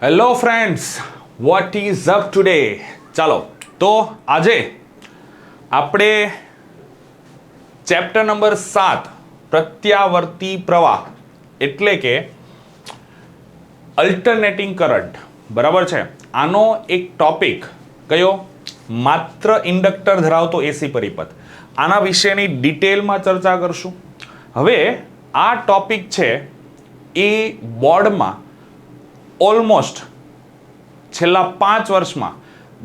Hello friends, what is up today? ચાલો તો આજે આપણે ચેપ્ટર નંબર 7 પ્રત્યાવર્તી પ્રવાહ એટલે કે અલ્ટરનેટિંગ કરંટ, બરાબર છે. આનો એક ટોપિક કયો? માત્ર ઇન્ડક્ટર ધરાવતો એસી પરિપથ. આના વિશેની ડિટેલમાં ચર્ચા કરશું. હવે આ ટોપિક છે એ બોર્ડમાં ઓલમોસ્ટ છેલ્લા 5 વર્ષમાં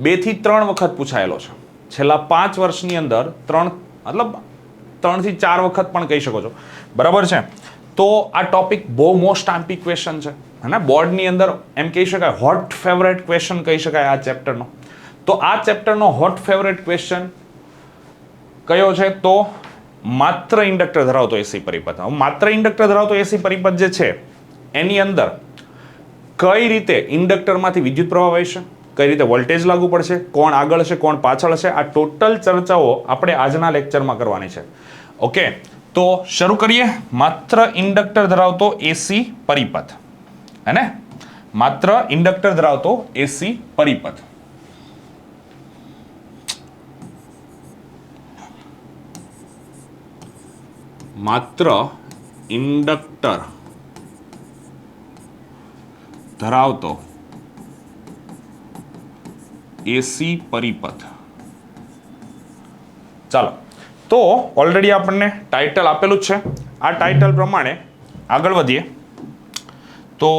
2 થી 3 વખત પૂછાયેલો છે. છેલ્લા 5 વર્ષની અંદર 3 થી 4 વખત પણ કહી શકો છો, બરાબર છે. તો આ ટોપિક બહુ મોસ્ટ આઈમ્પી ક્વેશ્ચન છે, હે બોર્ડની અંદર એમ કહી શકાય હોટ ફેવરેટ ક્વેશ્ચન કહી શકાય આ ચેપ્ટરનો. તો આ ચેપ્ટરનો હોટ ફેવરેટ ક્વેશ્ચન કયો છે? તો માત્ર ઇન્ડક્ટર ધરાવતો એસી પરિપથ. માત્ર ઇન્ડક્ટર ધરાવતો એસી પરિપથ જે છે એની અંદર કઈ રીતે ઇન્ડક્ટરમાંથી વિદ્યુત પ્રવાહ વહેશે, કઈ રીતે વોલ્ટેજ લાગુ પડશે, કોણ આગળ છે કોણ પાછળ છે, આ ટોટલ ચર્ચાઓ આપણે આજના લેક્ચરમાં કરવાની છે. ઓકે, તો શરૂ કરીએ. માત્ર ઇન્ડક્ટર ધરાવતો એસી પરિપથ, હે ને? માત્ર ઇન્ડક્ટર ધરાવતો એસી પરિપથ. માત્ર ઇન્ડક્ટર ધરાવતો એસી પરિપથ. ચાલો, તો ઓલરેડી આપણને ટાઇટલ આપેલું જ છે. આ ટાઇટલ પ્રમાણે આગળ વધીએ તો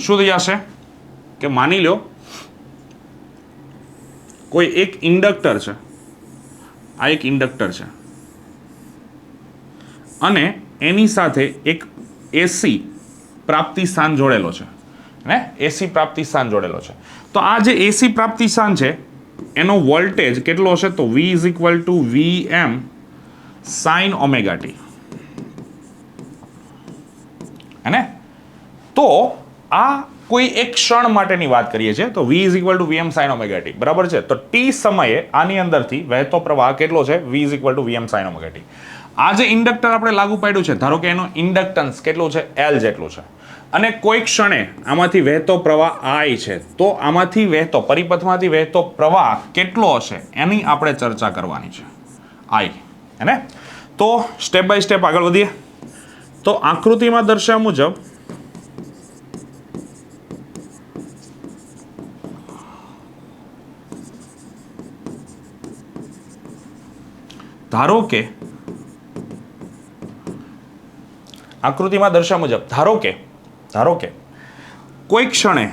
શું થઈ જશે કે માની લો કોઈ એક ઇન્ડક્ટર છે, આ એક ઇન્ડક્ટર છે અને એની સાથે એક એસી પ્રાપ્તિ સ્થાન જોડેલો છે, ને એસી પ્રાપ્તિ સ્થાન જોડેલો છે. તો આ જે એસી પ્રાપ્તિ સ્થાન છે એનો વોલ્ટેજ કેટલો હશે? તો V is equal to VM sine omega T, હે ને? તો આ કોઈ એક ક્ષણ માટેની વાત કરીએ છીએ, તો V is equal to VM sine omega T, બરાબર છે. તો ટી સમયે આની અંદરથી વહેતો પ્રવાહ કેટલો છે? V is equal to VM sine omega T. આ જે ઇન્ડક્ટર આપણે લાગુ પાડ્યું છે, ધારો કે એનો ઇન્ડક્ટન્સ કેટલું છે? L જેટલું છે. અને કોઈ ક્ષણે આમાંથી વહેતો પ્રવાહ I છે, તો આમાંથી વહેતો પરિપથમાંથી વહેતો પ્રવાહ કેટલો હશે એની આપણે ચર્ચા કરવાની છે, I, હે ને? તો સ્ટેપ બાય સ્ટેપ આગળ વધીએ. તો આકૃતિમાં દર્શાવ્યા મુજબ ધારો કે આકૃતિમાં દર્શાવ્યા મુજબ ધારો કે કોઈ ક્ષણે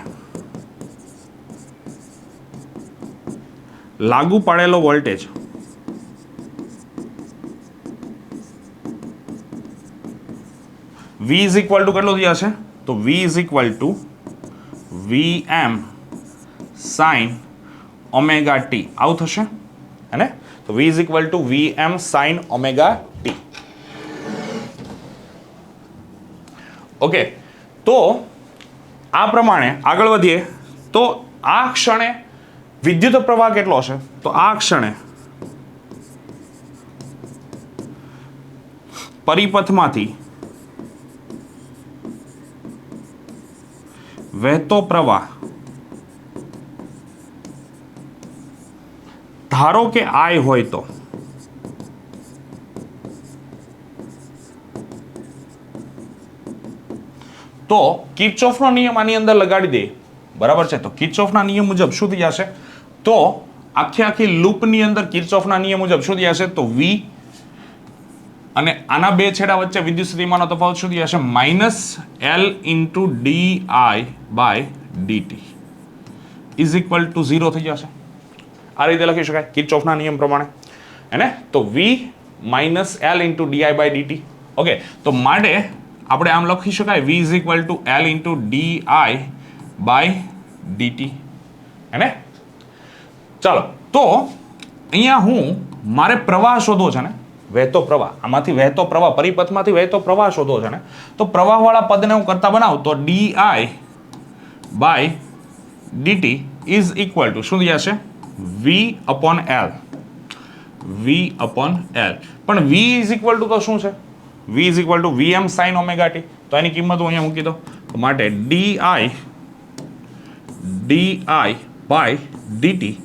લાગુ પાડેલો voltage V is equal to કેટલો થઈ જશે? તો V is equal to VM sine omega t, આવું થશે, હે ને? તો V is equal to VM sine omega t. Okay, તો આ પ્રમાણે આગળ વધીએ તો આ ક્ષણે વિદ્યુત પ્રવાહ કેટલો હશે? તો આ ક્ષણે પરિપથમાંથી વહેતો પ્રવાહ ધારો કે I હોય તો કિર્ચોફનો નિયમ આની અંદર લગાડી દે, બરાબર છે. તો કિર્ચોફના નિયમ મુજબ શું થઈ જશે? તો આખી લૂપની અંદર કિર્ચોફના નિયમ મુજબ શું થઈ જશે? તો V અને આના બે છેડા વચ્ચે વિદ્યુત સ્થિતિમાનનો તફાવત શું થઈ જશે? Minus L into DI by DT is equal to 0 થઈ જશે. આ રીતે લખી શકાય કિર્ચોફના નિયમ પ્રમાણે, હે ને? તો V minus L into DI by DT. Okay, તો માટે આપણે આમ લખી શકાય V is equal to L into DI by DT, હે ને? ચાલો, તો અહીંયા મારે પ્રવાહ શોધવો છે ને, વહેતો પ્રવાહ. આમાંથી વહેતો પ્રવાહ, પરિપથમાંથી વહેતો પ્રવાહ શોધવો છે ને. તો પ્રવાહવાળા પદને હું કરતા બનાવું તો DI by DT is equal to શું થઈ જશે? V upon L. પણ V ઇઝ ઇક્વલ ટુ તો શું છે? V is equal to VM sine omega T. તો એની કિંમત હું અહીંયા મૂકી દઉં માટે DI by DT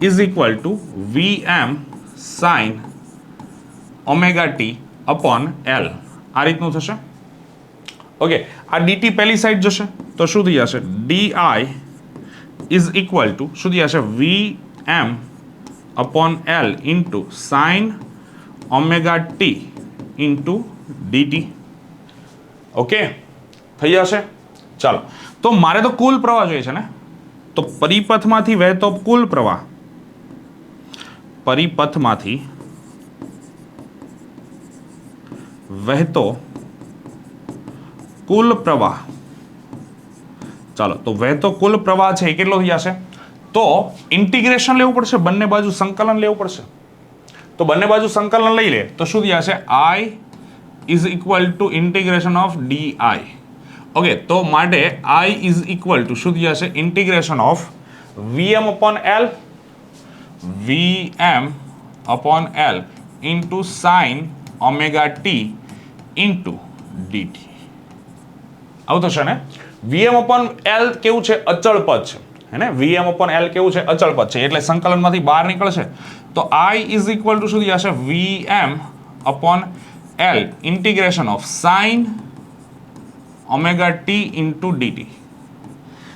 is equal to VM sine omega T upon L. આ રીતનું થશે. ઓકે, આ ડીટી પહેલી સાઈડ જશે તો શું થઈ જશે? ડીઆઈ ઇઝ ઇક્વલ ટુ શું થઈ જશે? VM upon L into sine omega T into DT. Okay, થઈ જશે. ચાલો, તો મારે તો કુલ પ્રવાહ જોઈએ છે ને, તો પરિપથમાંથી વહેતો કુલ પ્રવાહ, પરિપથમાંથી વહેતો કુલ પ્રવાહ. ચાલો, તો વહેતો કુલ પ્રવાહ છે એ કેટલો થઈ જશે? તો ઇન્ટિગ્રેશન લેવું પડશે, બંને બાજુ સંકલન લેવું પડશે. તો બંને બાજુ સંકલન લઈ લે તો શું થઈ જશે? I is equal to integration of DI. Okay, તો માટે I ઇઝ ઇક્વલ ટુ શું થઈ જશે? Integration of VM upon L, VM upon L into sine omega T into DT. આવું થશે ને? વીએમ અપોન એલ કેવું છે? અચળ પદ છે, હે ને? વીએમ અપોન એલ કેવું છે? અચળ પદ છે, એટલે સંકલનમાંથી બહાર નીકળશે તો I ઇઝ ઇક્વલ ટુ શું થઈ જશે? VM upon L integration of sine omega T into DT.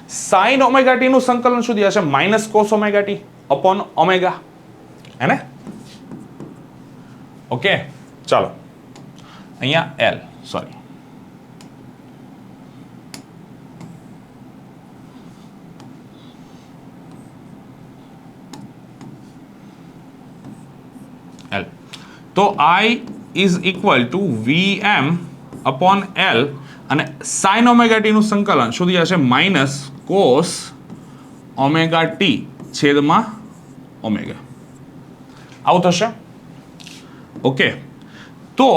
Sign omega T નું સંકલન શું થઈ જશે? Minus cos omega T upon omega, હે ને? ઓકે, ચાલો, અહીંયા એલ, સોરી, એલ. તો I is equal to VM upon L અને સાઇન ઓમેગા ટી નું સંકલન શું થઈ જશે? માઇનસ કોસ ઓમેગા ટી છેદમાં ઓમેગા. આવું થશે. ઓકે, તો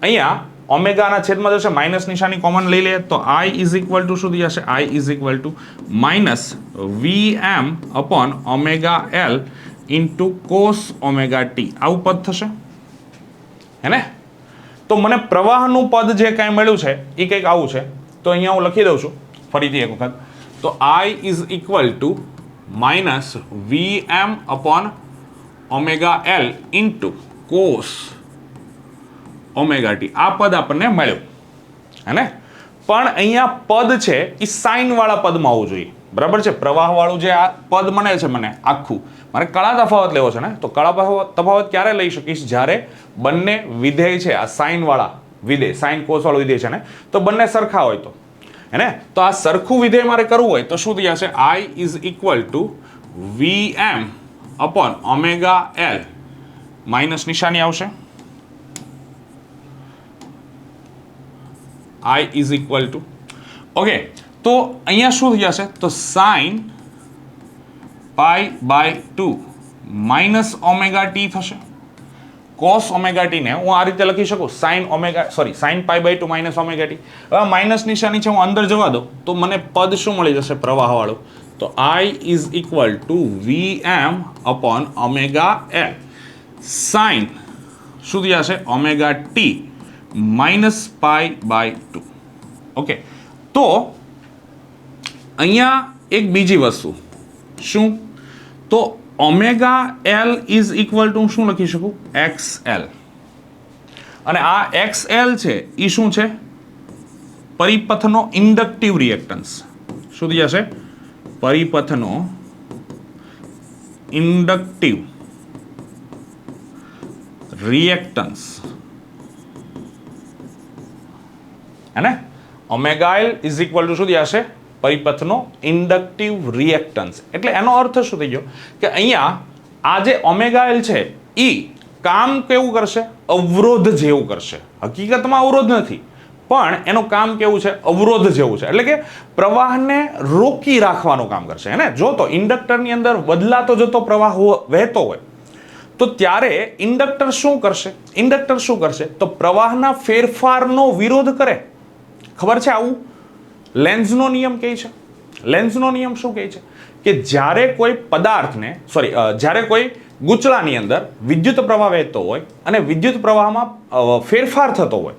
અહીંયા ઓમેગાના છેદમાં જશે, માઇનસ નિશાની કોમન લઈ લે તો I ઇઝ ઇક્વલ ટુ શું થઈ જશે? I is equal two minus VM upon omega L into cos omega t. આવું પદ થશે, હે ને? તો મને પ્રવાહનું પદ જે કાંઈ મળ્યું છે એ કંઈક આવું છે. તો અહીંયા હું લખી દઉં છું ફરીથી એક વખત. તો I is equal two minus VM upon omega L into cos omega T. આ પદ આપણને મળ્યું, હે ને? પણ અહીંયા પદ છે એ સાઇન વાળા પદમાં આવવું જોઈએ, બરાબર છે? પ્રવાહ વાળું જે આ પદ મળે છે મને આખું, મારે કળા તફાવત લેવો છે ને. તો કળા તફાવત ક્યારે લઈ શકીશ? જ્યારે બંને વિધેય છે, આ સાઇન વાળા વિધેય, સાઇન કોસ વાળું વિધેય છે ને, તો બંને સરખા હોય તો, હે ને? તો આ સરખું વિધેય મારે કરવું હોય તો શું થઈ જશે? I is equal to VM upon omega L, minus નિશાની આવશે. I is equal to, okay, તો અહીંયા શું થઈ જશે? તો sine pi by 2 minus omega T થશે. કોસ ઓમેગા ટી ને હું આ રીતે લખી શકું, sine pi by 2 minus omega T. હવે માઇનસ નિશાની છે, હું અંદર જવા દઉં તો મને પદ શું મળી જશે? પ્રવાહ વાળું. તો I is equal to VM upon omega L sine શું થઈ જશે? Omega T minus pi by 2. Okay, તો અહીંયા એક બીજી વસ્તુ શું? તો omega L is equal to શું લખી શકું? X L. અને આ એક્સ એલ છે એ શું છે? પરિપથનો ઇન્ડક્ટિવ રિએક્ટન્સ. શું થઈ જશે? પરિપથનો ઇન્ડક્ટિવ રિએક્ટન્સ, હે ને? Omega L is equal to શું થઈ જશે? પરિપથનો ઇન્ડક્ટિવ રિએક્ટન્સ. એટલે એનો અર્થ શું થઈ ગયો કે અહીંયા આ જે ઓમેગા એલ છે એ કામ કેવું કરશે? અવરોધ જેવું કરશે. હકીકતમાં અવરોધ નથી, પણ એનું કામ કેવું છે? અવરોધ જેવું છે. એટલે કે પ્રવાહને રોકી રાખવાનું કામ કરશે, હે ને? જો તો ઇન્ડક્ટરની અંદર બદલાતો જતો પ્રવાહ વહેતો હોય તો ત્યારે ઇન્ડક્ટર શું કરશે? ઇન્ડક્ટર શું કરશે? તો પ્રવાહના ફેરફારનો વિરોધ કરે. ખબર છે આવું? લેન્ઝનો નિયમ કહે છે. લેન્ઝનો નિયમ શું કહે છે? કે જ્યારે કોઈ પદાર્થને જ્યારે કોઈ ગૂંચળાની અંદર વિદ્યુત પ્રવાહ વહેતો હોય અને વિદ્યુત પ્રવાહમાં ફેરફાર થતો હોય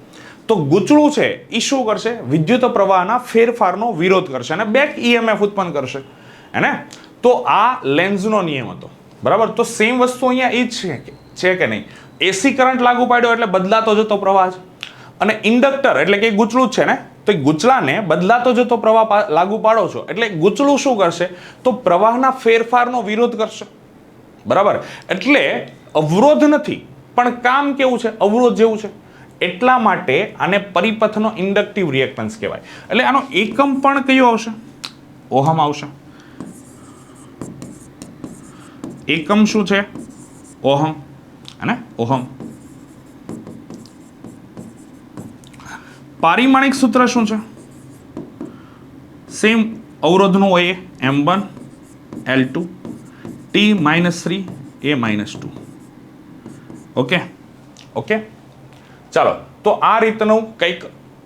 તો ગૂંચળું છે એ શું કરશે? વિદ્યુત પ્રવાહના ફેરફારનો વિરોધ કરશે અને બેક EMF ઉત્પન્ન કરશે. હે? તો આ લેન્ઝનો નિયમ હતો. બરાબર. તો સેમ વસ્તુ અહીંયા એ જ છે કે નહીં? એસી કરંટ લાગુ પાડ્યો એટલે બદલાતો જતો પ્રવાહ છે. અને ઇન્ડક્ટર એટલે કે ગૂંચળું જ છે ને, તો એ ગૂંચળાને બદલાતો જતો પ્રવાહ લાગુ પાડો છો એટલે ગૂંચળું શું કરશે? તો પ્રવાહના ફેરફારનો વિરોધ કરશે. બરાબર. એટલે અવરોધ નથી પણ કામ કેવું છે? અવરોધ જેવું છે. એટલા માટે આને પરિપથનો ઇન્ડક્ટિવ રિએક્ટન્સ કહેવાય. એટલે આનો એકમ પણ કયો આવશે? ઓહમ આવશે. એકમ શું છે? ઓહમ. અને ઓહમ. પારિમાણિક સૂત્ર શું છે? સેમ અવરોધનું હોય M1 L2 T -3 A -2. Okay okay. ચાલો, તો આ રીતનું કંઈક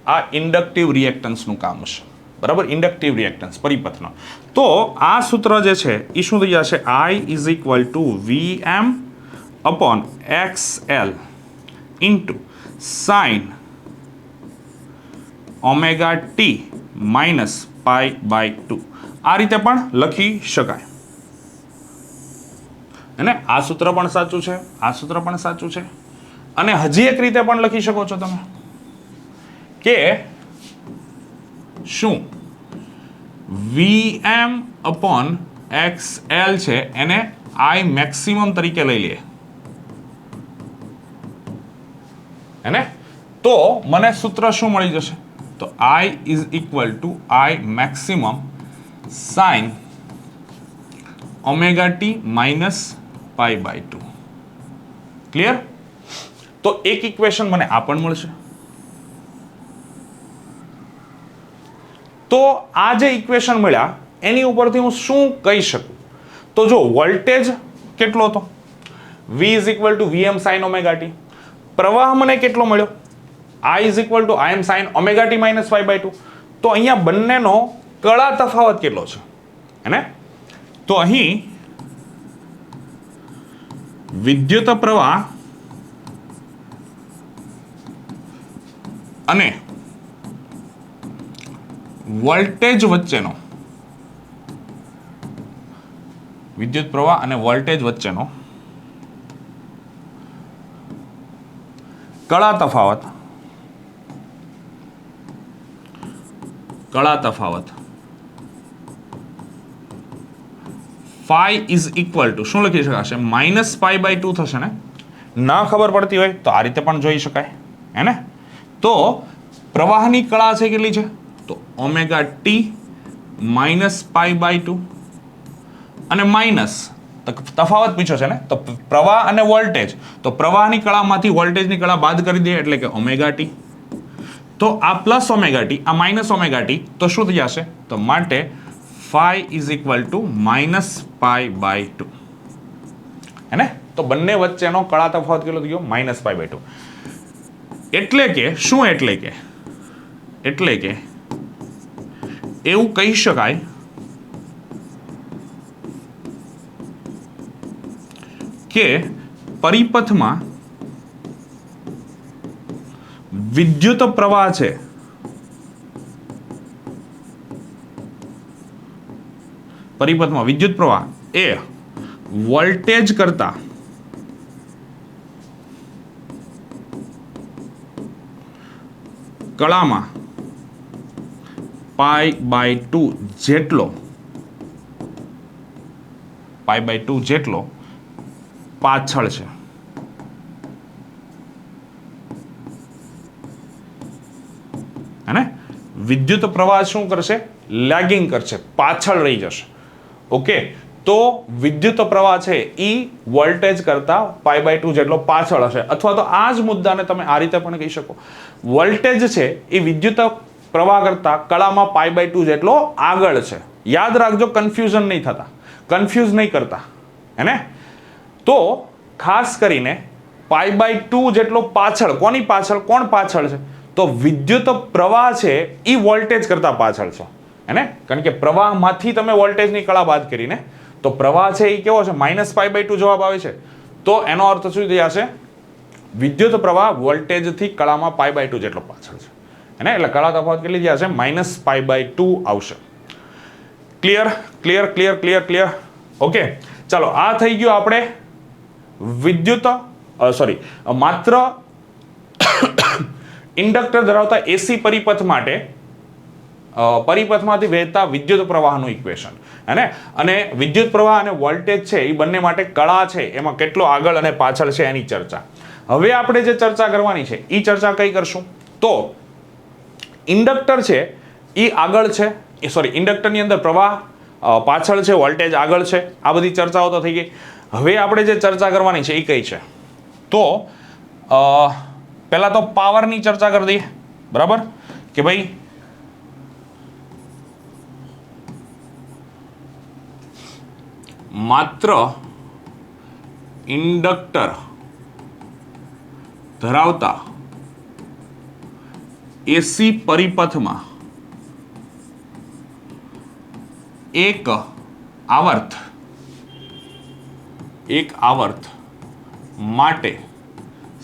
આ ઇન્ડક્ટિવ રિએક્ટન્સનું કામ હશે. બરાબર. ઇન્ડક્ટિવ રિએક્ટન્સ પરિપથનો. તો આ સૂત્ર જે છે એ શું થઈ જશે? I = VM upon XL into sin omega T minus pi by 2. આ રીતે પણ લખી શકાય. અને આ સૂત્ર પણ સાચું છે, આ સૂત્ર પણ સાચું છે. અને હજી એક રીતે પણ લખી શકો છો તમે કે શું VM upon XL છે એને I મેક્સિમમ તરીકે લઈ લઈએ. હે? તો મને સૂત્ર શું મળી જશે? તો I = I maximum sin omega t minus pi by 2. Clear? તો એક ઇક્વેશન મને આ પણ મળશે. તો આ જે ઇક્વેશન મળ્યા એની ઉપરથી હું શું કહી શકું? તો જો વોલ્ટેજ કેટલો હતો? V = VM sin omega t. પ્રવાહ મને કેટલો મળ્યો? I = Im sin omega t minus pi by 2. તો અહીંયા બંનેનો કળા તફાવત કેટલો છે? હે? તો અહીં વિદ્યુત પ્રવાહ અને વોલ્ટેજ વચ્ચેનો કળા તફાવત phi = શું લખી શકાશે? -pi/2 થશે ને. ના ખબર પડતી હોય તો આ રીતે પણ જોઈ શકાય. હે ને? તો પ્રવાહની કળા છે કેટલી છે? તો ઓમેગા ટી -pi/2 અને માઇનસ તફાવત પૂછ્યો છે ને, તો પ્રવાહ અને વોલ્ટેજ. તો પ્રવાહની કળામાંથી વોલ્ટેજની કળા બાદ કરી દઈએ એટલે કે ઓમેગા ટી. તો આ પ્લસ ઓમેગા ટી, આ માઇનસ ઓમેગા ટી, તો શું થઈ જશે? તો માટે phi = -pi/2. હે ને? તો બંને વચ્ચેનો કળા તફાવત કેટલો થઈ ગયો? -pi/2. એટલે કે શું? એટલે કે એવું કહી શકાય કે પરિપથમાં વિદ્યુત પ્રવાહ છે પરિપથમાં વિદ્યુત પ્રવાહ એ વોલ્ટેજ કરતા કળામાં pi/2 જેટલો પાછળ છે. હે? વિદ્યુત પ્રવાહ શું કરશે? લેગિંગ કરશે, પાછળ રહી જશે. ઓકે. તો વિદ્યુત પ્રવાહ છે એ વોલ્ટેજ કરતા pi/2 જેટલો પાછળ હશે. અથવા તો આ જ મુદ્દાને તમે આ રીતે પણ કહી શકો, વોલ્ટેજ છે એ વિદ્યુત પ્રવાહ કરતા કળામાં pi/2 જેટલો આગળ છે. યાદ રાખજો, કન્ફ્યુઝન નહીં થતા, કન્ફ્યુઝ નહીં કરતા. હે ને? તો ખાસ કરીને pi/2 જેટલો પાછળ. કોની પાછળ? કોણ પાછળ છે? તો વિદ્યુત પ્રવાહ છે એ વોલ્ટેજ કરતા પાછળ છે. હે ને? કારણ કે પ્રવાહમાંથી તમે વોલ્ટેજની કળા બાદ કરીને, તો પ્રવાહ છે એ કેવો છે? -pi/2 જવાબ આવે છે. તો એનો અર્થ શું થઈ જશે? વિદ્યુત પ્રવાહ વોલ્ટેજથી કળામાં π/2 જેટલો પાછળ છે હે, એટલે કળા તફાવત કેટલી થશે? -π/2 આવશે. Clear clear clear clear clear. Okay, ચાલો આ થઈ ગયું આપણે વિદ્યુત માત્ર ઇન્ડક્ટર ધરાવતા એસી પરિપથ માટે પરિપથમાંથી વહેતા વિદ્યુત પ્રવાહનું ઇક્વેશન હે ને, અને વિદ્યુત પ્રવાહ અને વોલ્ટેજ છે એ બંને માટે કળા છે એમાં કેટલો આગળ અને પાછળ છે એની ચર્ચા. હવે આપણે જે ચર્ચા કરવાની છે એ ચર્ચા કઈ કરશું? તો ઇન્ડક્ટર છે એ આગળ છે, ઇન્ડક્ટરની અંદર પ્રવાહ પાછળ છે, વોલ્ટેજ આગળ છે, આ બધી ચર્ચાઓ તો થઈ ગઈ. હવે આપણે જે ચર્ચા કરવાની છે એ કઈ છે? તો પહેલા તો પાવરની ચર્ચા કરી દઈએ, બરાબર? કે ભાઈ માત્ર ઇન્ડક્ટર ધરાવતા એસી પરિપથમાં એક આવર્ત માટે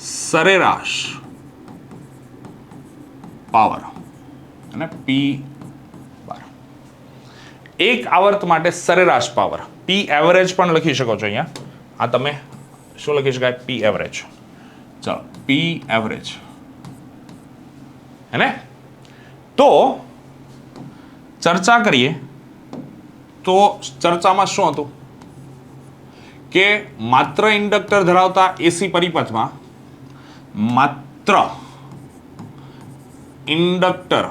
સરેરાશ પાવર અને પી બાર. એક આવર્ત માટે સરેરાશ પાવર, પી એવરેજ પણ લખી શકો છો અહીંયા. આ તમે શું લખી શકાય? પી એવરેજ. ચાલો, પી એવરેજ હે ને. તો ચર્ચા કરીએ તો ચર્ચામાં શું હતું કે માત્ર ઇન્ડક્ટર ધરાવતા એસી પરિપથમાં માત્ર ઇન્ડક્ટર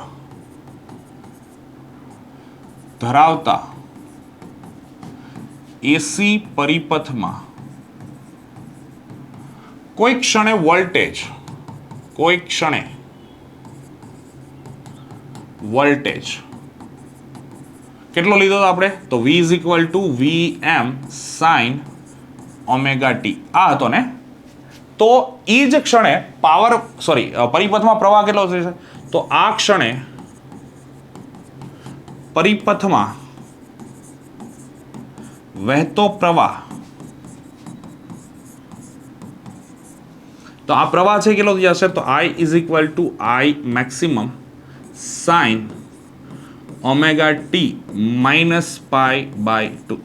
ધરાવતા એસી પરિપથમાં કોઈ ક્ષણે વોલ્ટેજ કેટલો લીધો હતો આપણે? તો V = Vm sin omega T આ હતો ને. તો એ જ ક્ષણે પરિપથમાં પ્રવાહ કેટલો થશે? તો આ ક્ષણે પરિપથમાં વહેતો પ્રવાહ, તો આ પ્રવાહ છે કેટલો થઈ જશે? તો I = I maximum sin omega t -π/2.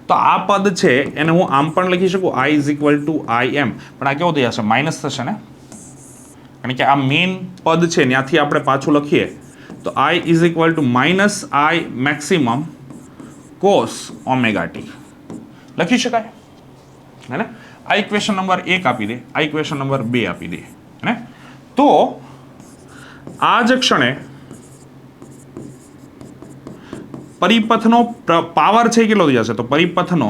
તો આ પદ છે એને હું આમ પણ લખી શકું, I = Im, પણ આ કેવું થઈ જશે? માઇનસ થશે ને, કારણ કે આ મેઇન પદ છે ત્યાંથી આપણે પાછું લખીએ તો I = -I maximum cos omega T લખી શકાય હે ને. આ ઇક્વેશન નંબર 1 આપી દે, આ ઇક્વેશન નંબર 2 આપી દે હે. તો આ જ ક્ષણે પરિપથનો પાવર છે કેટલો થઈ જશે? તો પરિપથનો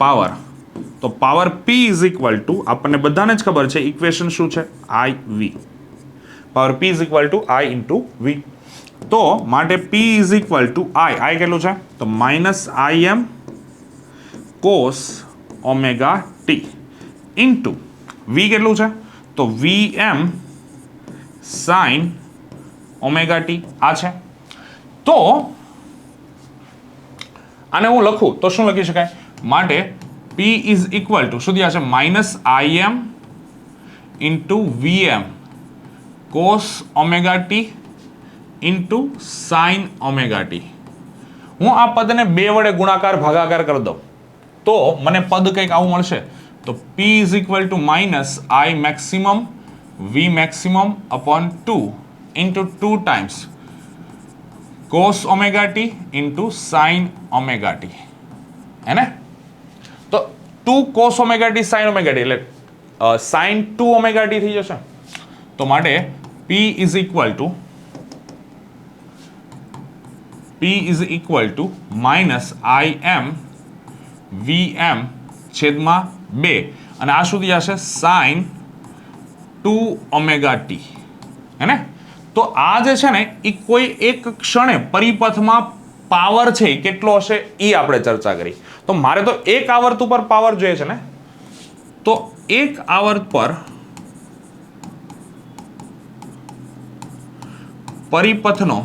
પાવર, તો પાવર P = આપણને બધાને જ ખબર છે ઇક્વેશન શું છે? IV. Power P = I × V. તો માટે P = I કેટલું છે? તો -Im cos omega T into V કેટલું છે? તો Vm sin ઓમેગા ટી આ છે. તો આને હું લખું તો શું લખી શકાય? માટે P = શું થશે? -Im × Vm cos omega T into sin omega T. હું આ પદને 2 વડે ગુણાકાર ભાગાકાર કરી દઉં તો મને પદ કંઈક આવું મળશે. તો P = -I maximum V maximum upon 2 into 2 times cos omega T into sin omega T હે ને. તો 2 cos omega T sin omega T એટલે sin 2 ઓમેગા ટી થઈ જશે. તો માટે P = -Im Vm છેદમાં 2 અને આ શું થઈ જશે? sin 2 ઓમેગા ટી હે ને. તો આ જે છે ને એ કોઈ એક ક્ષણે પરિપથમાં પાવર છે કેટલો હશે એ આપણે ચર્ચા કરી. તો મારે તો એક આવર્ત ઉપર પાવર જોઈએ છે ને, તો એક આવર્ત પર પરિપથનો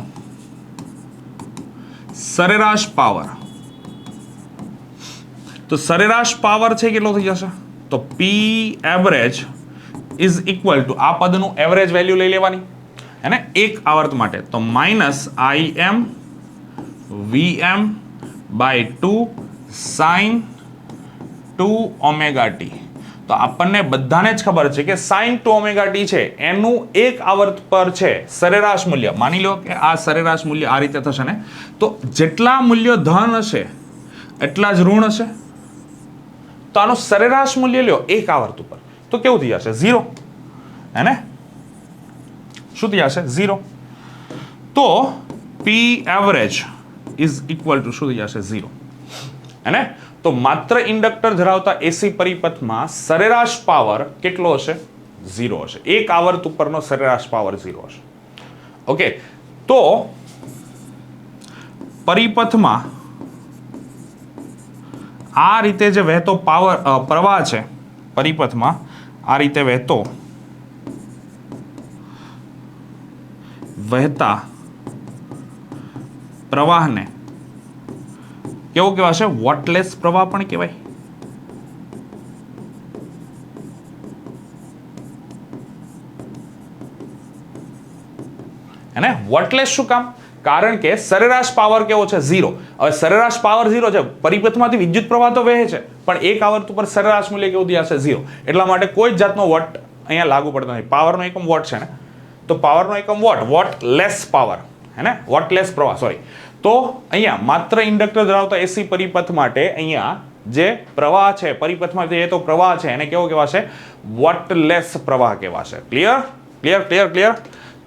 સરેરાશ પાવર, તો સરેરાશ પાવર છે કેટલો થઈ જશે? તો પી એવરેજ ઇઝ ઇક્વલ ટુ આ પદનું એવરેજ વેલ્યુ લઈ લેવાની હે ને એક આવર્ત માટે, તો minus I M V M by 2 sine 2 omega T. તો આપણને બધાને જ ખબર છે કે સાઇન 2 ઓમેગા ટી છે એનું એક આવર્ત પર છે સરેરાશ મૂલ્ય. માની લો કે આ સરેરાશ મૂલ્ય આ રીતે થશે ને, તો જેટલા મૂલ્યો ધન હશે એટલા જ ઋણ હશે. તો આનું સરેરાશ મૂલ્ય લ્યો એક આવર્ત ઉપર, તો કેવું થઈ જશે? 0 હે ને? શું થઈ જશે? 0. તો પી એવરેજ ઇઝ ઇક્વલ ટુ શું થઈ જશે? 0 હે ને? તો માત્ર ઇન્ડક્ટર ધરાવતા એસી પરિપથમાં સરેરાશ પાવર કેટલો હશે? 0 હશે. એક આવર્ત ઉપરનો સરેરાશ પાવર 0 હશે. ઓકે, તો પરિપથમાં આ રીતે જે વહેતો પ્રવાહ છે, પરિપથમાં આ રીતે વહેતા પ્રવાહને કેવું કહેવાશે? વોટલેસ પ્રવાહ પણ કહેવાય. હે ને? વોટલેસ શું કામ? કારણ કે સરેરાશ પાવર કેવો છે? 0. હવે સરેરાશ પાવર 0 છે, પરિપથમાંથી વિદ્યુત પ્રવાહ તો વહે છે, પણ એક આવર્ત ઉપર સરેરાશ મૂલ્ય કેવું થશે? 0. એટલા માટે કોઈ જ જાતનો વોટ અહીંયા લાગુ પડતો નથી. પાવરનો એકમ વોટ છે ને, તો પાવરનો એકમ વોટ, વોટલેસ પાવર હે ને, વોટલેસ પ્રવાહ, સોરી. તો અહીંયા માત્ર ઇન્ડક્ટર ધરાવતા એસી પરિપથ માટે અહીંયા જે પ્રવાહ છે પરિપથમાં, જે તો પ્રવાહ છે એને કેવો કહેવાશે? વોટલેસ પ્રવાહ કહેવાશે. Clear clear clear clear.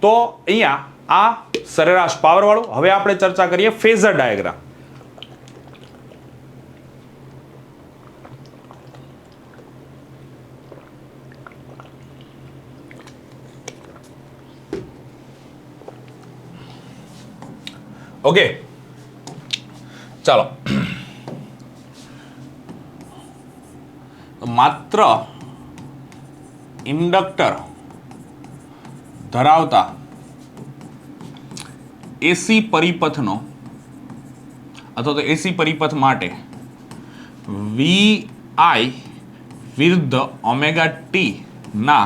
તો અહીંયા આ સરેરાશ પાવર વાળું. હવે આપણે ચર્ચા કરીએ ફેઝર ડાયાગ્રામ. ઓકે, ચાલો. માત્ર ઇન્ડક્ટર ધરાવતા એસી પરિપથનો અથવા તો એસી પરિપથ માટે VI વિરુદ્ધ ઓમેગા ટી ના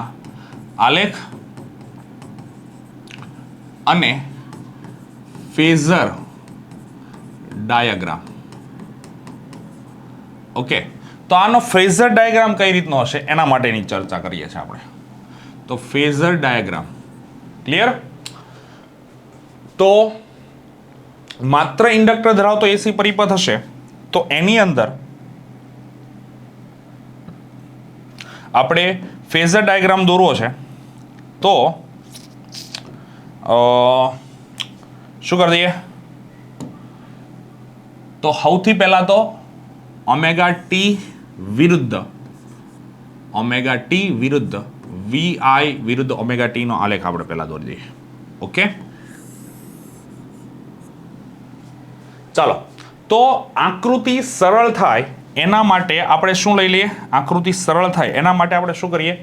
આલેખ અને ફેઝર ડાયાગ્રામ. ઓકે, તો આનો ફેઝર ડાયાગ્રામ કઈ રીતનો હશે એના માટેની ચર્ચા કરીએ છીએ આપણે. તો ફેઝર ડાયાગ્રામ ક્લિયર. તો માત્ર ઇન્ડક્ટર ધરાવતો એસી પરિપથ હશે તો એની અંદર આપણે ફેઝર ડાયાગ્રામ દોરવો છે. તો શું કરી દઈએ? તો સૌથી પહેલા તો ઓમેગા ટી વિરુદ્ધ VI વિરુદ્ધ ઓમેગા ટી નો આલેખ આપણે પહેલા દોરી દઈએ. ઓકે, ચાલો. તો આકૃતિ સરળ થાય એના માટે આપણે શું લઈ લઈએ? આકૃતિ સરળ થાય એના માટે આપણે શું કરીએ?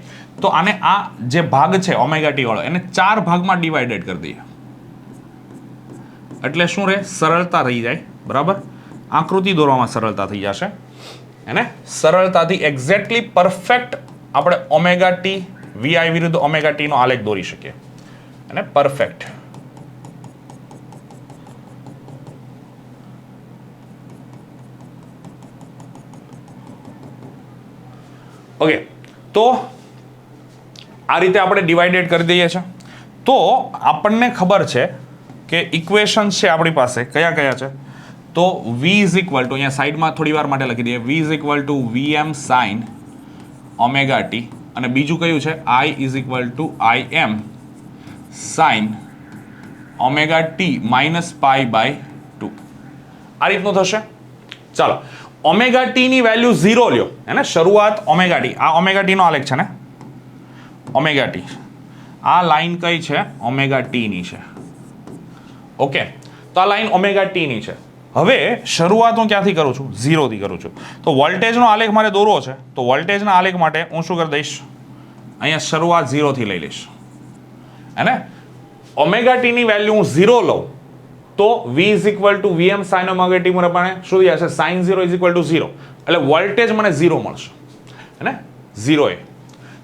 તો આને આ જે ભાગ છે ઓમેગા ટી વાળો એને 4 ભાગમાં ડિવાઇડેડ કરી દઈએ. એટલે શું રહે? સરળતા રહી જાય. બરાબર, આકૃતિ દોરવામાં સરળતા થઈ જશે અને સરળતાથી એક્ઝેક્ટલી પરફેક્ટ આપણે ઓમેગા ટી VI વિરુદ્ધ ઓમેગા ટી નો આલેખ દોરી શકીએ અને પરફેક્ટ. ઓકે, તો આ રીતે આપણે ડિવાઇડેડ કરી દઈએ છીએ. તો આપણને ખબર છે કે ઇક્વેશન છે આપણી પાસે કયા કયા છે? તો V ઇઝ ઇક્વલ ટુ, અહીંયા સાઈડમાં થોડી વાર માટે લખી દઈએ, V is equal to VM sine omega T, અને બીજું કયું છે? I is equal to IM sine omega T minus pi by 2. આ રીતનું થશે. ચાલો, ઓમેગા ટી ની વેલ્યુ 0 લ્યો હે ને, શરૂઆત ઓમેગા ટી. આ ઓમેગા ટી નો આલેખ છે ને, ઓમેગા ટી. આ લાઈન કઈ છે? ઓમેગા ટી ની છે. ઓકે, તો આ લાઈન ઓમેગા ટી ની છે. હવે શરૂઆત હું ક્યાંથી કરું છું? 0 થી કરું છું. તો વોલ્ટેજનો આલેખ મારે દોરવો છે, તો વોલ્ટેજના આલેખ માટે હું શું કરી દઈશ? અહીંયા શરૂઆત 0 થી લઈ લઈશ હે ને. ઓમેગા ટી ની વેલ્યુ હું 0 લઉં તો V is equal to VM sine omega T પ્રમાણે શું થશે? સાઇન 0 ઇઝ ઇક્વલ ટુ 0, એટલે વોલ્ટેજ મને 0 મળશે હે ને. 0 એ,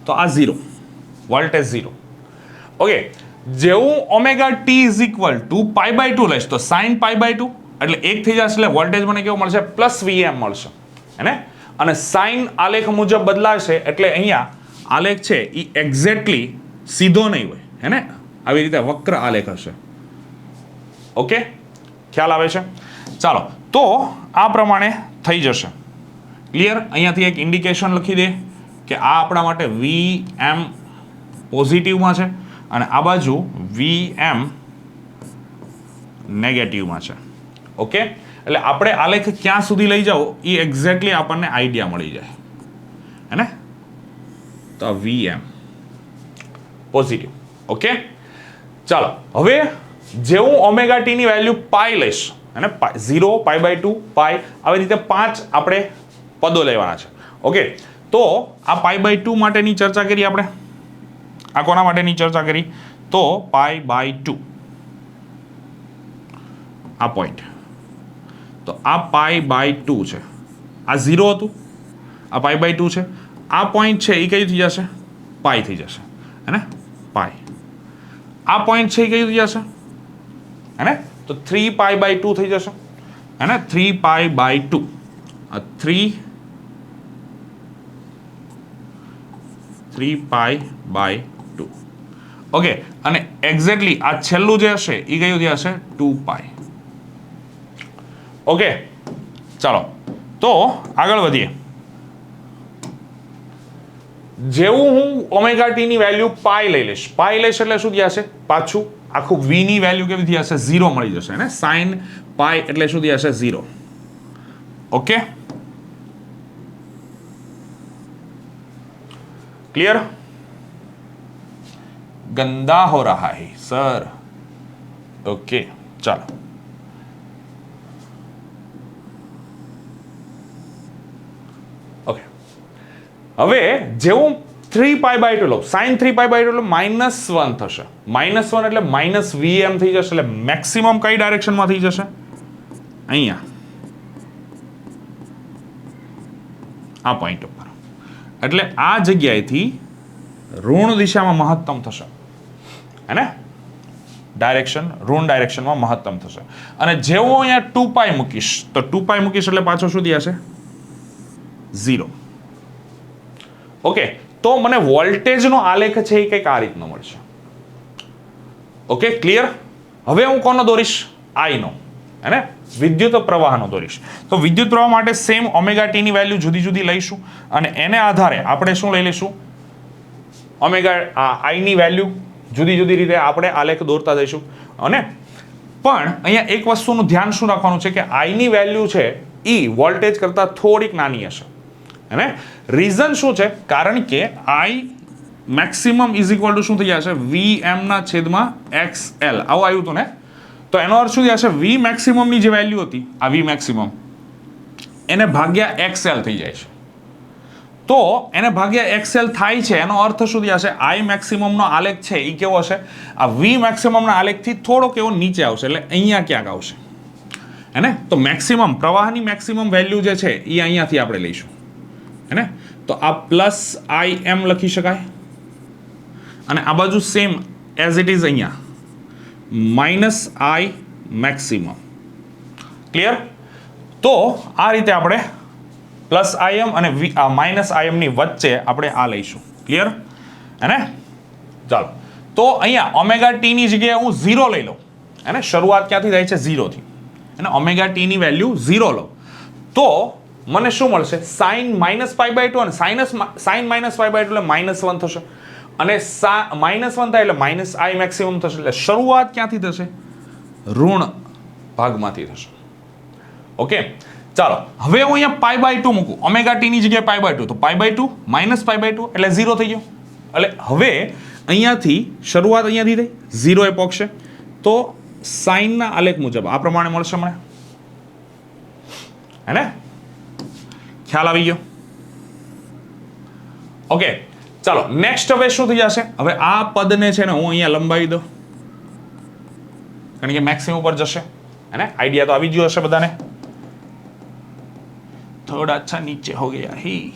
તો આ 0, વોલ્ટેજ 0. ઓકે, જેવું omega T is equal to pi by 2 લઈશ તો સાઇન પાઈ બાય 2 એટલે 1 થઈ જશે, એટલે વોલ્ટેજ મને કેવું મળશે? પ્લસ Vm મળશે, હે? અને સાઇન આલેખ મુજબ બદલાશે એટલે અહીંયા આલેખ છે એ એક્ઝેક્ટલી સીધો નહીં હોય, હે ને? આવી રીતે વક્ર આલેખ હશે. ઓકે, ખ્યાલ આવે છે? ચાલો, તો આ પ્રમાણે થઈ જશે. ક્લિયર? અહીંયાથી એક ઇન્ડિકેશન લખી દે કે આ આપણા માટે Vm પોઝિટિવમાં છે અને આ બાજુ Vm નેગેટિવમાં છે. ઓકે, એટલે આપણે આલેખ ક્યાં સુધી લઈ જાઓ એ એક્ઝેક્ટલી આપણને આઈડિયા મળી જાય, હે ને? તો Vm પોઝિટિવ. ઓકે, ચાલો, હવે જેવું ઓમેગા ટી ની વેલ્યુ પાઈ લઈશ, અને 0, પાઈ બાય 2, પાઈ, આવી રીતે 5 આપણે પદો લેવાના છે. ઓકે, તો આ પાઈ બાય 2 માટેની ચર્ચા કરી આપણે. આ કોના માટેની ચર્ચા કરી? તો પાઈ બાય 2, આ પોઈન્ટ. તો આ પાઈ બાય 2 છે, આ 0 હતું, આ પાઈ બાય 2 છે, આ પોઈન્ટ છે એ કયું થઈ જશે? પાઈ થઈ જશે, હે ને? પાઈ. આ પોઈન્ટ છે એ કયું થઈ જશે? હે ને? તો 3 પાઈ બાય 2 થઈ જશે, હે ને? 3 pi by 2, 3 pi by 2. Okay, અને એક્ઝેક્ટલી આ છેલ્લું જે હશે એ કયું જે હશે? 2 પાઈ. ઓકે, ચાલો, તો આગળ વધીએ. જેવું હું ઓમેગા ટી ની વેલ્યુ પાઈ લઈ લઈશ, પાઈ લઈશ એટલે શું થશે? પાછું આખું v ની વેલ્યુ કેવી થઈ જશે? 0 મળી જશે, ને? સાઇન પાઈ એટલે શું થઈ જશે? 0. Okay, clear? गंदा हो रहा है सर. ओके, चलो, ओके, હવે જેવું 3 પાઈ બાય 2 લો, સાઇન 3 પાઈ બાય 2 એટલે -1 થશે. -1 એટલે માઇનસ Vm થઈ જશે, એટલે મેક્સિમમ કઈ ડાયરેક્શનમાં થઈ જશે? અહીંયા, આ પોઈન્ટ ઉપર. એટલે આ જગ્યાએથી ઋણ દિશામાં મહત્તમ થશે, હે ને? ડાયરેક્શન ઋણ ડાયરેક્શનમાં મહત્તમ થશે. અને જેવો અહીંયા 2 પાઈ મૂકીશ તો 2 પાઈ મૂકીશ એટલે પાછો શું થશે? 0. ઓકે, તો મને વોલ્ટેજનો આલેખ છે એ કંઈક આ રીતનો મળશે. Okay, clear? હવે હું કોનો દોરીશ? I નો, હે ને? વિદ્યુત પ્રવાહનો દોરીશ. તો વિદ્યુત પ્રવાહ માટે સેમ ઓમેગા ટી ની વેલ્યુ જુદી જુદી લઈશું અને એને આધારે આપણે શું લઈ લઈશું? ઓમેગા I ની વેલ્યુ જુદી જુદી રીતે આપણે આલેખ દોરતા જઈશું. અને પણ અહીંયા એક વસ્તુનું ધ્યાન શું રાખવાનું છે કે I ની વેલ્યુ છે એ વોલ્ટેજ કરતાં થોડીક નાની હશે, હે ને? રીઝન શું છે? કારણ કે I maximum is equal to શું થઈ જશે? Vm ના છેદમાં XL. આવું આવ્યું હતું ને? તો એનો અર્થ શું થશે? V મેક્સિમમની જે વેલ્યુ હતી, આ V મેક્સિમમ, એને ભાગ્યા XL થઈ જાય છે. તો એને ભાગ્યા XL થાય છે, એનો અર્થ શું થશે? I મેક્સિમમનો આલેખ છે એ કેવો હશે? આ V મેક્સિમમના આલેખથી થોડો કેવો નીચે આવશે, એટલે અહીંયા ક્યાંક આવશે, હે ને? તો મેક્સિમમ પ્રવાહની મેક્સિમમ વેલ્યુ જે છે એ અહીંયાથી આપણે લઈશું, હે ને? તો આ પ્લસ Im લખી શકાય અને આ બાજુ સેમ એઝ ઇટ ઇઝ અહીંયા માઇનસ I મેક્સિમમ. ક્લિયર? તો આ રીતે આપણે પ્લસ Im અને માઇનસ Im ની વચ્ચે આપણે આ લઈશું. ક્લિયર? હે ને? ચાલો, તો અહીંયા ઓમેગા ટી ની જગ્યાએ હું 0 લઈ લઉં, હે ને? શરૂઆત ક્યાંથી થાય છે? 0 થી. અને ઓમેગા ટી ની વેલ્યુ 0 લો તો મને શું મળશે? સાઇન માઇનસ પાઈ બાય 2 અને સાઇન માઇનસ પાઈ બાય 2 એટલે -1 થશે અને -1 થાય એટલે માઇનસ I મેક્સિમમ થશે. એટલે શરૂઆત ક્યાંથી થશે? ઋણ ભાગમાંથી થશે. ઓકે, ચાલો, હવે હું અહીંયા પાઈ બાય 2 મૂકું, ઓમેગા ટી ની જગ્યાએ પાઈ બાય 2, તો pi by 2 minus pi by 2 એટલે 0 થઈ ગયો. એટલે હવે અહીંયાથી શરૂઆત અહીંયાથી થઈ 0 એ પહોંચશે તો સાઇનના આલેખ મુજબ આ પ્રમાણે મળશે મને, હે ને? ખ્યાલ આવી ગયો? ઓકે, ચાલો, નેક્સ્ટ હવે શું થઈ જશે? હવે આ પદને છે ને હું અહીંયા લંબાવી દઉં કારણ કે મેક્સિમમ ઉપર જશે, હે ને? આઈડિયા તો આવી ગયો હશે બધાને. થોડા અચ્છા નીચે હો ગયા હી.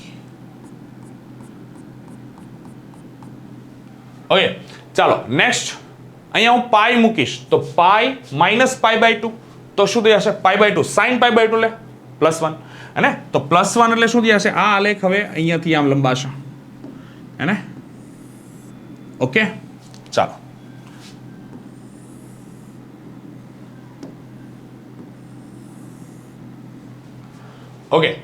ઓકે ચાલો નેક્સ્ટ અહીંયા હું પાઈ મૂકીશ તો પાઈ માઇનસ પાઈ બાય 2 તો શું થઈ જશે pi by 2 sine pi by 2 લે +1 હે તો +1 એટલે શું થઈ જશે આ આલેખ હવે અહીંયાથી આમ લંબાશે હે ઓકે ચાલો ઓકે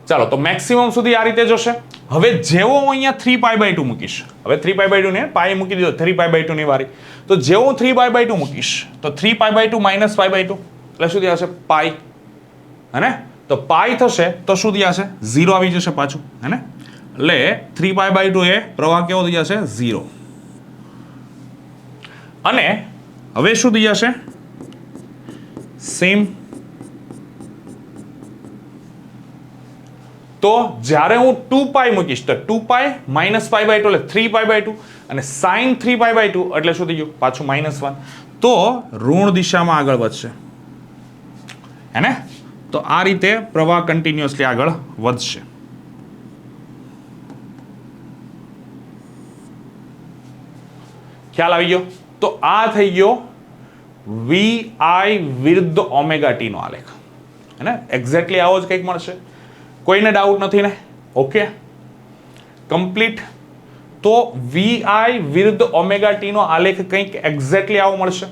ચાલો તો મેક્સિમમ સુધી આ રીતે જશે હવે જેવો હું અહીંયા 3π/2 મૂકીશ હવે 3π/2 ને પાઈ મૂકી દીધો 3π/2 ની વારી તો જેવો હું 3π/2 મૂકીશ તો 3π/2 માઇનસ π/2 એટલે શું થશે પાઈ હે તો પાઈ થશે તો શું થશે 0 આવી જશે પાછું હે એટલે 3π/2 એ પ્રવાહ કેવો થઈ જશે 0 અને હવે શું થઈ જશે સેમ તો જ્યારે હું 2π મૂકીશ તો 2π માઇનસ π/2 એટલે 3π/2 અને sin 3π/2 એટલે શું થઈ ગયું પાછું -1 તો ઋણ દિશામાં આગળ વધશે હે તો આ રીતે પ્રવાહ કન્ટિન્યુઅસલી આગળ વધશે ખ્યાલ આવી ગયો તો આ થઈ ગયો vi વિરુદ્ધ ઓમેગા ટી નો આલેખ હે એક્ઝેક્ટલી આવો જ કંઈક મળશે કોઈને ડાઉટ નથી ને ઓકે કમ્પ્લીટ તો vi વિરુદ્ધ ઓમેગા ટી નો આલેખ કંઈક એક્ઝેક્ટલી આવો મળશે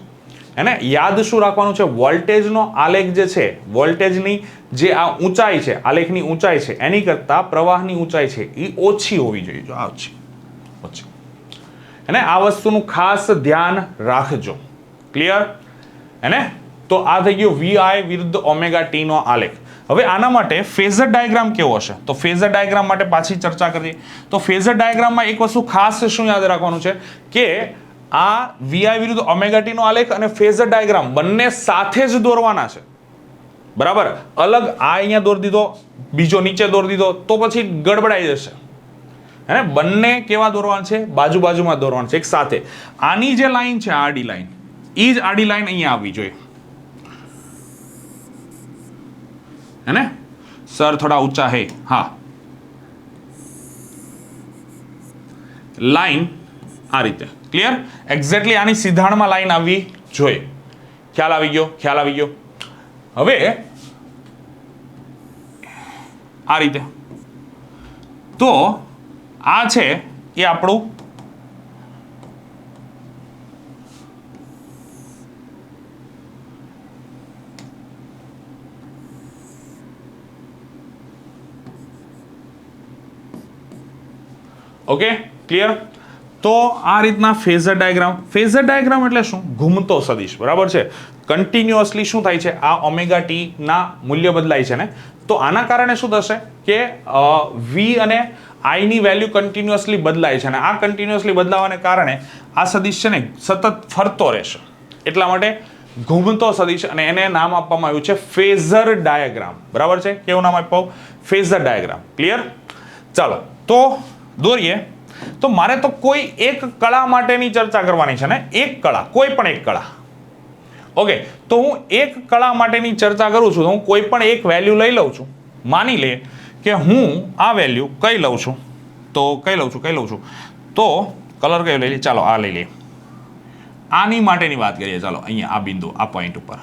હે યાદ શું રાખવાનું છે વોલ્ટેજનો આલેખ જે છે વોલ્ટેજની જે આ ઊંચાઈ છે આલેખની ઊંચાઈ છે એની કરતા પ્રવાહની ઊંચાઈ છે એ ઓછી હોવી જોઈએ જો આ ઓછી હે આ વસ્તુનું ખાસ ધ્યાન રાખજો ક્લિયર હે તો આ થઈ ગયું vi વિરુદ્ધ ઓમેગા ટી નો આલેખ હવે આના માટે ફેઝર ડાયાગ્રામ કેવો હશે તો ફેઝર ડાયાગ્રામ માટે પાછી ચર્ચા કરીએ તો ફેઝર ડાયાગ્રામમાં એક વસ્તુ ખાસ શું યાદ રાખવાનું છે કે આ vi વિરુદ્ધ ઓમેગા ટી નો આલેખ અને ફેઝર ડાયાગ્રામ બંને સાથે જ દોરવાના છે બરાબર અલગ આ અહીંયા દોરી દીધો બીજો નીચે દોરી દીધો તો પછી ગડબડાઈ જશે હે બંને કેવા દોરવાના છે બાજુ બાજુમાં દોરવાના છે એક સાથે આની જે લાઈન છે આડી લાઈન એ જ આડી લાઈન અહીંયા આવવી જોઈએ है ना सर थोड़ा ऊंचा है हाँ लाइन आ रीते क्लियर एक्जेक्टली आनी सीधाणમાં લાઈન આવવી જોઈએ ખ્યાલ આવી ગયો હવે આ રીતે તો આ છે એ આપણું ઓકે ક્લિયર તો આ રીતના ફેઝર ડાયાગ્રામ એટલે શું ઘૂમતો સદિશ બરાબર છે કન્ટિન્યુઅસલી શું થાય છે આ ઓમેગા ટી ના મૂલ્ય બદલાય છે ને તો આના કારણે શું થશે કે v અને i ની વેલ્યુ કન્ટિન્યુઅસલી બદલાય છે અને આ કન્ટિન્યુઅસલી બદલાવાને કારણે આ સદિશ છે ને સતત ફરતો રહેશે એટલા માટે ઘૂમતો સદિશ અને એને નામ આપવામાં આવ્યું છે ફેઝર ડાયાગ્રામ બરાબર છે કેવું નામ આપ્યું ફેઝર ડાયાગ્રામ ક્લિયર ચાલો તો દોરીએ તો મારે તો કોઈ એક કળા માટેની ચર્ચા કરવાની છે ને એક કળા કોઈ પણ એક કળા ઓકે તો હું એક કળા માટેની ચર્ચા કરું છું તો હું કોઈ પણ એક વેલ્યુ લઈ લઉં છું માની લે કે હું આ વેલ્યુ કઈ લઉં છું તો તો કલર કયો લઈ લે ચાલો આ લઈ લઈએ આની માટેની વાત કરીએ ચાલો અહીંયા આ બિંદુ આ પોઈન્ટ ઉપર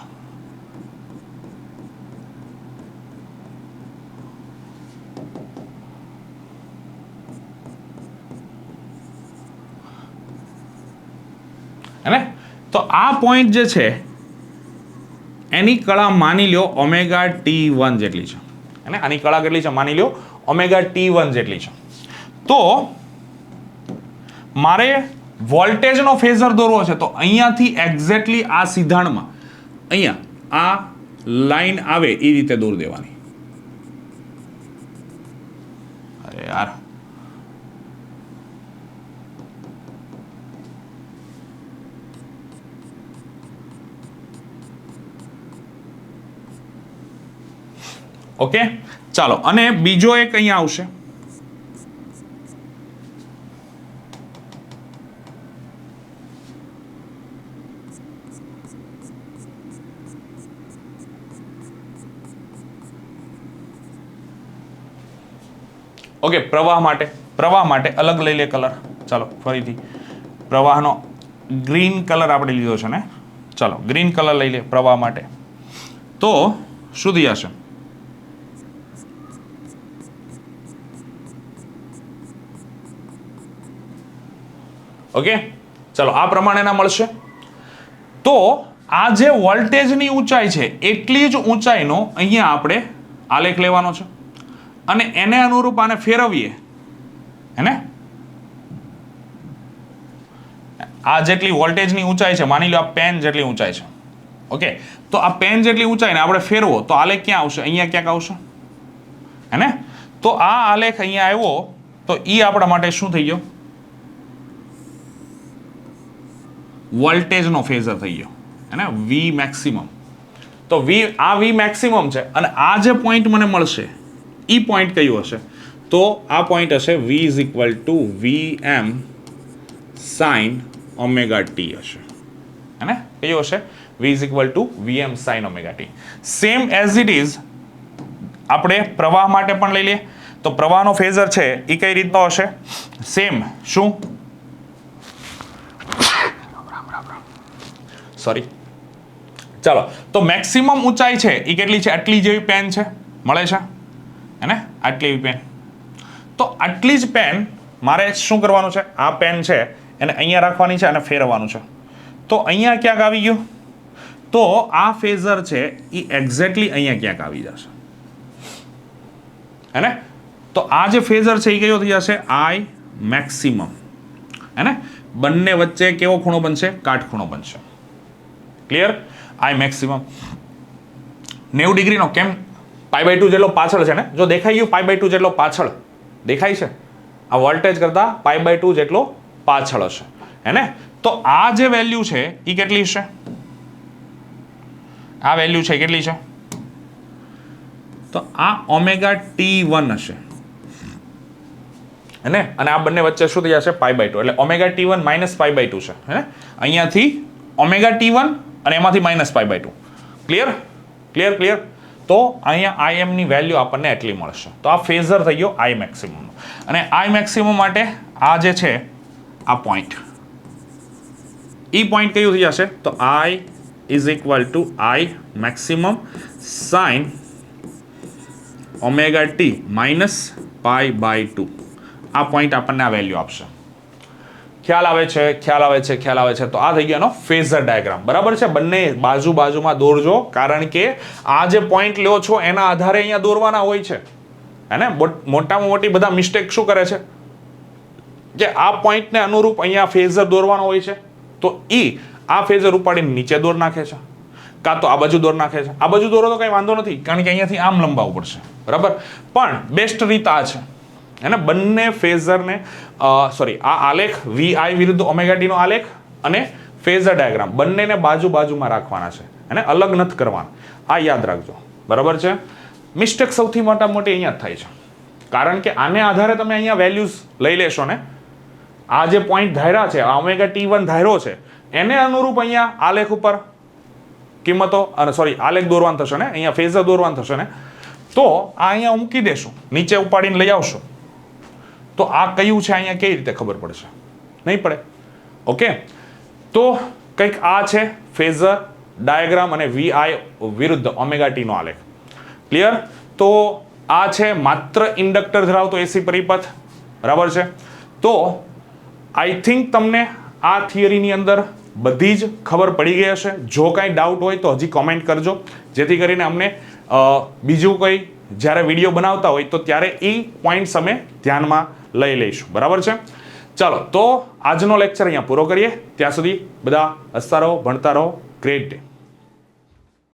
है तो आ पॉइंट जे छे एनी कला मानी लो ओमेगा t1 जेटली छे है आनी कला केटली छे मानी लो ओमेगा t1 जेटली छे तो मारे वोल्टेज नो फेजर दौरवो छे तो अहींयाथी एक्जेक्टली आ सिद्धांतमां अहींया आ लाइन आवे ई रीते दौर देवानी अरे यार ओके चलो अने बीजो एक अहींया आवशे ओके प्रवाह माटे अलग लई ले कलर चलो फरीथी પ્રવાહનો ગ્રીન કલર આપણે લીધો છે ને, ચાલો ગ્રીન કલર લઈ લે પ્રવાહ માટે. તો શું થઈ જશે? ઓકે, ચાલો આ પ્રમાણેના મળશે. તો આ જે વોલ્ટેજની ઊંચાઈ છે એટલી જ ઊંચાઈનો અહીંયા આપણે આલેખ લેવાનો છે અને એને અનુરૂપ આને ફેરવીએ, હેને? આ જેટલી વોલ્ટેજની ઊંચાઈ છે, માની લો આ પેન જેટલી ઊંચાઈ છે. ઓકે, તો આ પેન જેટલી ઊંચાઈને આપણે ફેરવો તો આલેખ ક્યાં આવશે? અહીંયા ક્યાંક આવશે, હેને? તો આ આલેખ અહીંયા આવ્યો તો ઈ આપણા માટે શું થઈ ગયો? વોલ્ટેજનો ફેઝર થઈ ગયો, હેને? વી મેક્સિમમ. તો આ વી મેક્સિમમ છે અને આ જે પોઈન્ટ મને મળશે ઈ પોઈન્ટ કયું હશે? તો આ પોઈન્ટ હશે v is equal to vm sin omega t હશે, હેને? કયું હશે? v is equal to vm sin omega t. Same as it is આપણે પ્રવાહ માટે પણ લઈ લઈએ. તો પ્રવાહનો ફેઝર છે એ કઈ રીતનો હશે? સેમ. શું? સોરી, ચાલો. તો મેક્સિમમ ઊંચાઈ છે એ કેટલી છે? આટલી જેવી પેન છે, મળે છે, હેને? આટલી એવી પેન. તો આટલી જ પેન મારે શું કરવાનું છે? આ પેન છે એને અહીંયા રાખવાની છે અને ફેરવવાનું છે. તો અહીંયા ક્યાંક આવી ગયું. તો આ ફેઝર છે એ એક્ઝેક્ટલી અહીંયા ક્યાંક આવી જશે, હેને? તો આ જે ફેઝર છે એ કયો થઈ જશે? આઈ મેક્સિમમ, હેને? બંને વચ્ચે કેવો ખૂણો બનશે? કાટખૂણો બનશે. ક્લિયર? આઈ મેક્સિમમ 90 ડિગ્રીનો. કેમ? π/2 જેટલો પાછળ છે ને? જો દેખાઈ ગયું π/2 જેટલો પાછળ દેખાય છે, આ વોલ્ટેજ કરતા π/2 જેટલો પાછળ હશે, હેને? તો આ જે વેલ્યુ છે એ કેટલી છે? આ વેલ્યુ છે કેટલી છે? તો આ ઓમેગા T1 હશે, હેને? અને આ બંને વચ્ચે શું થઈ જશે? π/2. એટલે ઓમેગા T1 માઇનસ π/2 છે, હેને? અહીંયાથી ઓમેગા T1 અને એમાંથી માઇનસ π/2. ક્લિયર? ક્લિયર? ક્લિયર? તો અહીંયા Im ની વેલ્યુ આપણને એટલી મળશે. તો આ ફેઝર થઈ ગયો I મેક્સિમમ. અને I મેક્સિમમ માટે આ જે છે આ પોઈન્ટ, ઈ પોઈન્ટ કયું થઈ જશે? તો I is equal to I maximum sine omega T minus π/2. આ પોઈન્ટ આપણને આ વેલ્યુ આપશે. ખ્યાલ આવે છે? ખ્યાલ આવે છે? ખ્યાલ આવે છે? તો આ થઈ ગયો એનો ફેઝર ડાયાગ્રામ. બરાબર છે? બંને બાજુમાં દોરજો, કારણ કે આ જે પોઈન્ટ લ્યો છો એના આધારે અહીંયા દોરવાના હોય છે, હેને? મોટામાં મોટી બધા મિસ્ટેક શું કરે છે કે આ પોઈન્ટને અનુરૂપ અહીંયા ફેઝર દોરવાનો હોય છે, તો આ ફેઝર ઉપાડીને નીચે દોર નાખે છે, કાં તો આ બાજુ દોર નાખે છે. આ બાજુ દોરો તો કંઈ વાંધો નથી, કારણ કે અહીંયાથી આમ લંબાવવું પડશે, બરાબર? પણ બેસ્ટ રીત આ છે, હેને? બંને ફેઝરને આ આલેખ vi વિરુદ્ધ ઓમેગા ટી નો આલેખ અને ફેઝર ડાયાગ્રામ બંનેને બાજુમાં રાખવાના છે, હેને? અલગ નથી કરવાના. આ યાદ રાખજો, બરાબર છે? મિસ્ટેક સૌથી મોટી અહીંયા જ થાય છે, કારણ કે આને આધારે તમે અહીંયા વેલ્યુઝ લઈ લેશો ને. આ જે પોઈન્ટ ધાર્યા છે, આ ઓમેગા T1 ધાર્યો છે, એને અનુરૂપ અહીંયા આલેખ ઉપર કિંમતો આલેખ દોરવાન થશે ને, અહીંયા ફેઝર દોરવાન થશે ને. તો આ અહીંયા મૂકી દેશું, નીચે ઉપાડીને લઈ આવશો, તો આ કયું છે અહીંયા કઈ રીતે ખબર પડશે? નહીં પડે. ઓકે, તો કંઈક આ છે ફેઝર ડાયાગ્રામ અને vi વિરુદ્ધ ઓમેગા ટી નો આલેખ. ક્લિયર? તો આ છે માત્ર ઇન્ડક્ટર ધરાવતો એસી પરિપથ, બરાબર છે? તો આઈ થિંક તમને આ થિયરીની અંદર બધી જ ખબર પડી ગઈ હશે. જો કાંઈ ડાઉટ હોય તો હજી કોમેન્ટ કરજો, જેથી કરીને અમને બીજું કોઈ જ્યારે વિડીયો બનાવતા હોય તો ત્યારે એ પોઈન્ટ્સ અમે ધ્યાનમાં લઈ લઈશું, બરાબર છે? ચાલો, તો આજનો લેક્ચર અહીંયા પૂરો કરીએ. ત્યાં સુધી બધા હસતા રહો, ભણતા રહો. Great day.